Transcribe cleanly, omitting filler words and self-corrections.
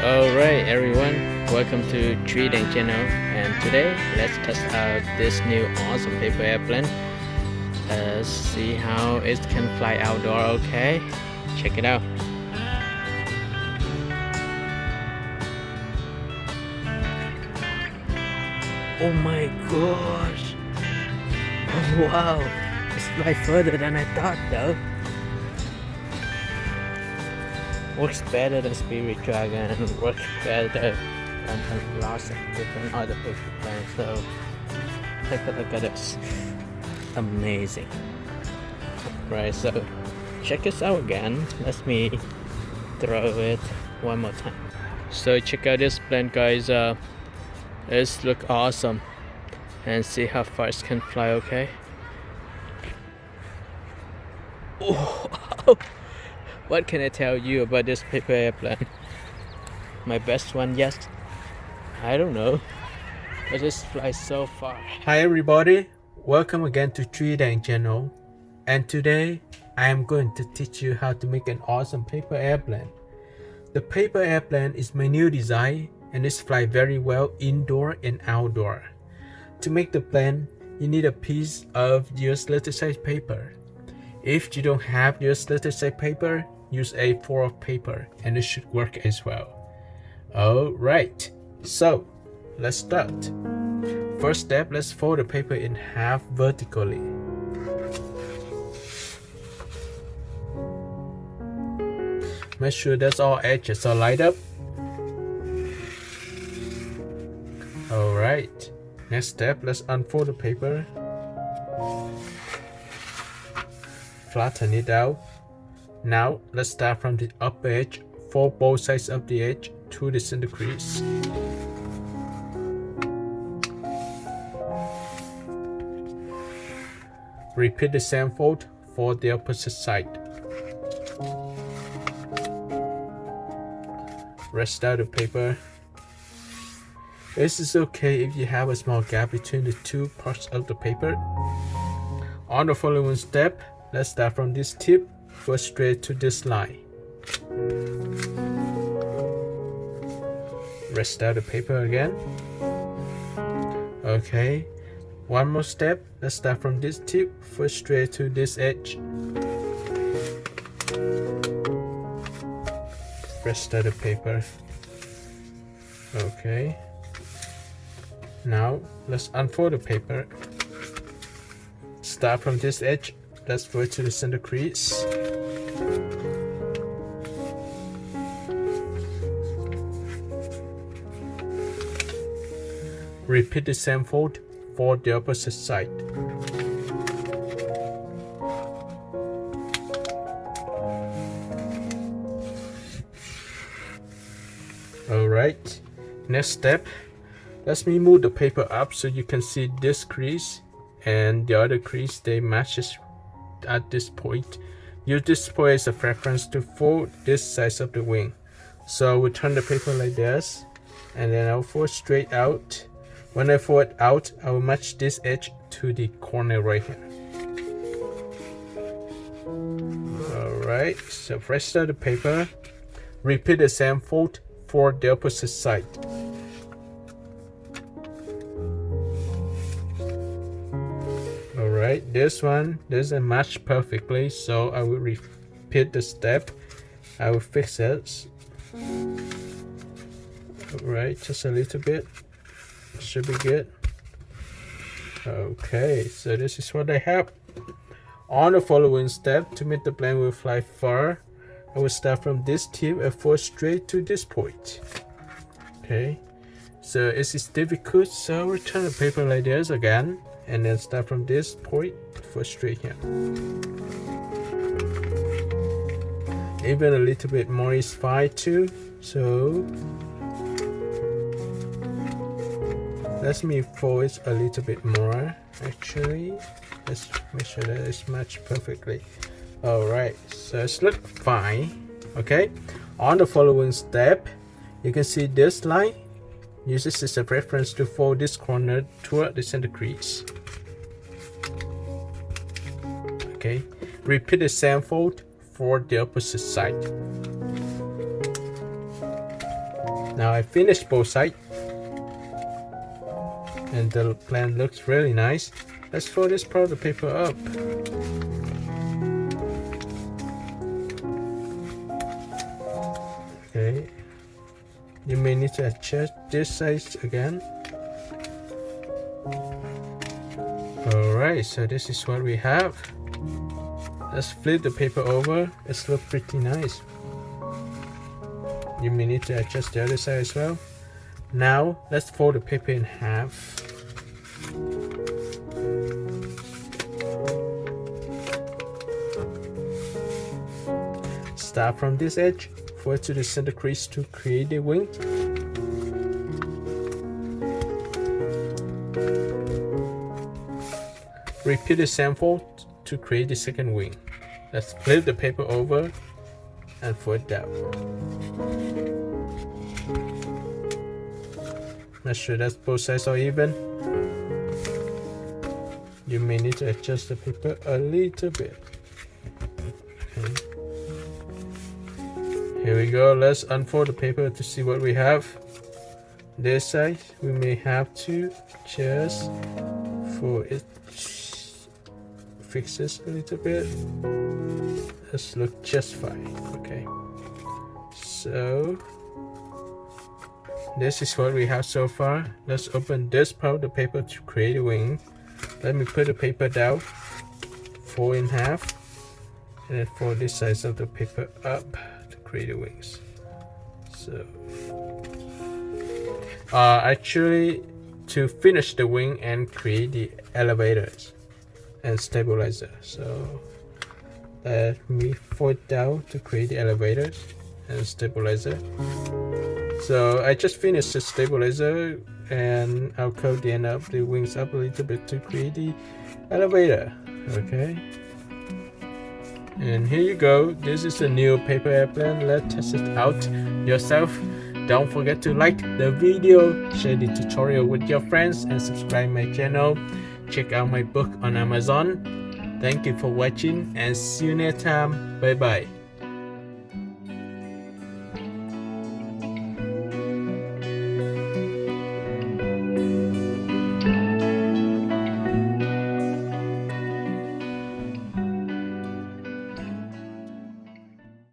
Alright everyone, welcome to TriKdanG channel, and today let's test out this new awesome paper airplane. Let's see how it can fly outdoor. Okay, check it out. Oh my gosh, oh, wow, it's fly further than I thought though. Works better than Spirit Dragon, works better than lots of different other paper planes. So take a look at this. Amazing. Right, so check this out again. Let me throw it one more time. So check out this plane, guys. It's look awesome, and see how far it can fly. Okay. Oh. What can I tell you about this paper airplane? My best one yet? I don't know. But it flies so far. Hi everybody, welcome again to TriKdanG channel. And today I am going to teach you how to make an awesome paper airplane. The paper airplane is my new design and it flies very well indoor and outdoor. To make the plane, you need a piece of US letter size paper. If you don't have US letter size paper, use A4 paper and it should work as well. Alright, so let's start. First step, let's fold the paper in half vertically. Make sure that all edges are lined up. Alright, next step, let's unfold the paper. Flatten it out. Now let's start from the upper edge, fold both sides of the edge to the center crease. Repeat the same fold for the opposite side. Rest out the paper. This is okay if you have a small gap between the two parts of the paper. On the following step, let's start from this tip, go straight to this line. Rest out the paper again. Okay, one more step, let's start from this tip, go straight to this edge. Rest out the paper. Okay, now let's unfold the paper. Start from this edge, let's go to the center crease. Repeat the same fold for the opposite side. Alright, next step, let me move the paper up so you can see this crease and the other crease, they matches at this point. Use this point as a reference to fold this size of the wing. So we turn the paper like this, and then I'll fold straight out. When I fold out, I will match this edge to the corner right here. Alright, so rest of the paper. Repeat the same fold for the opposite side. Alright, this one doesn't match perfectly, so I will repeat the step. I will fix it. Right, just a little bit. Should be good. Okay, so this is what I have. On the following step, to make the plane will fly far, I will start from this tip and fall straight to this point. Okay, so it is difficult, so return the paper like this again, and then start from this point for straight here. Even a little bit more is fine too. So let me fold it a little bit more. Actually, let's make sure that it's matched perfectly. Alright, so it's look fine. Okay, on the following step, you can see this line. Use this as a reference to fold this corner toward the center crease. Okay, repeat the same fold for the opposite side. Now I finished both sides, and the plan looks really nice. Let's fold this part of the paper up. Okay, you may need to adjust this size again. Alright, so this is what we have. Let's flip the paper over. It's look pretty nice. You may need to adjust the other side as well. Now let's fold the paper in half. Start from this edge, fold to the center crease to create the wing. Repeat the same fold to create the second wing. Let's flip the paper over and fold it down. Make sure that both sides are even. You may need to adjust the paper a little bit. Okay. Here we go. Let's unfold the paper to see what we have. This side, we may have to just for it fix this a little bit. Let's look just fine. Okay, so this is what we have so far. Let's open this part of the paper to create a wing. Let me put the paper down, fold in half, and then fold this side of the paper up to create the wings. So actually, to finish the wing and create the elevators and stabilizer, so let me fold down to create the elevators and stabilizer. So I just finished the stabilizer, and I'll curve the end of the wings up a little bit to create the elevator. Okay, and here you go. This is a new paper airplane. Let's test it out yourself. Don't forget to like the video, share the tutorial with your friends, and subscribe my channel. Check out my book on Amazon. Thank you for watching, and see you next time. Bye bye.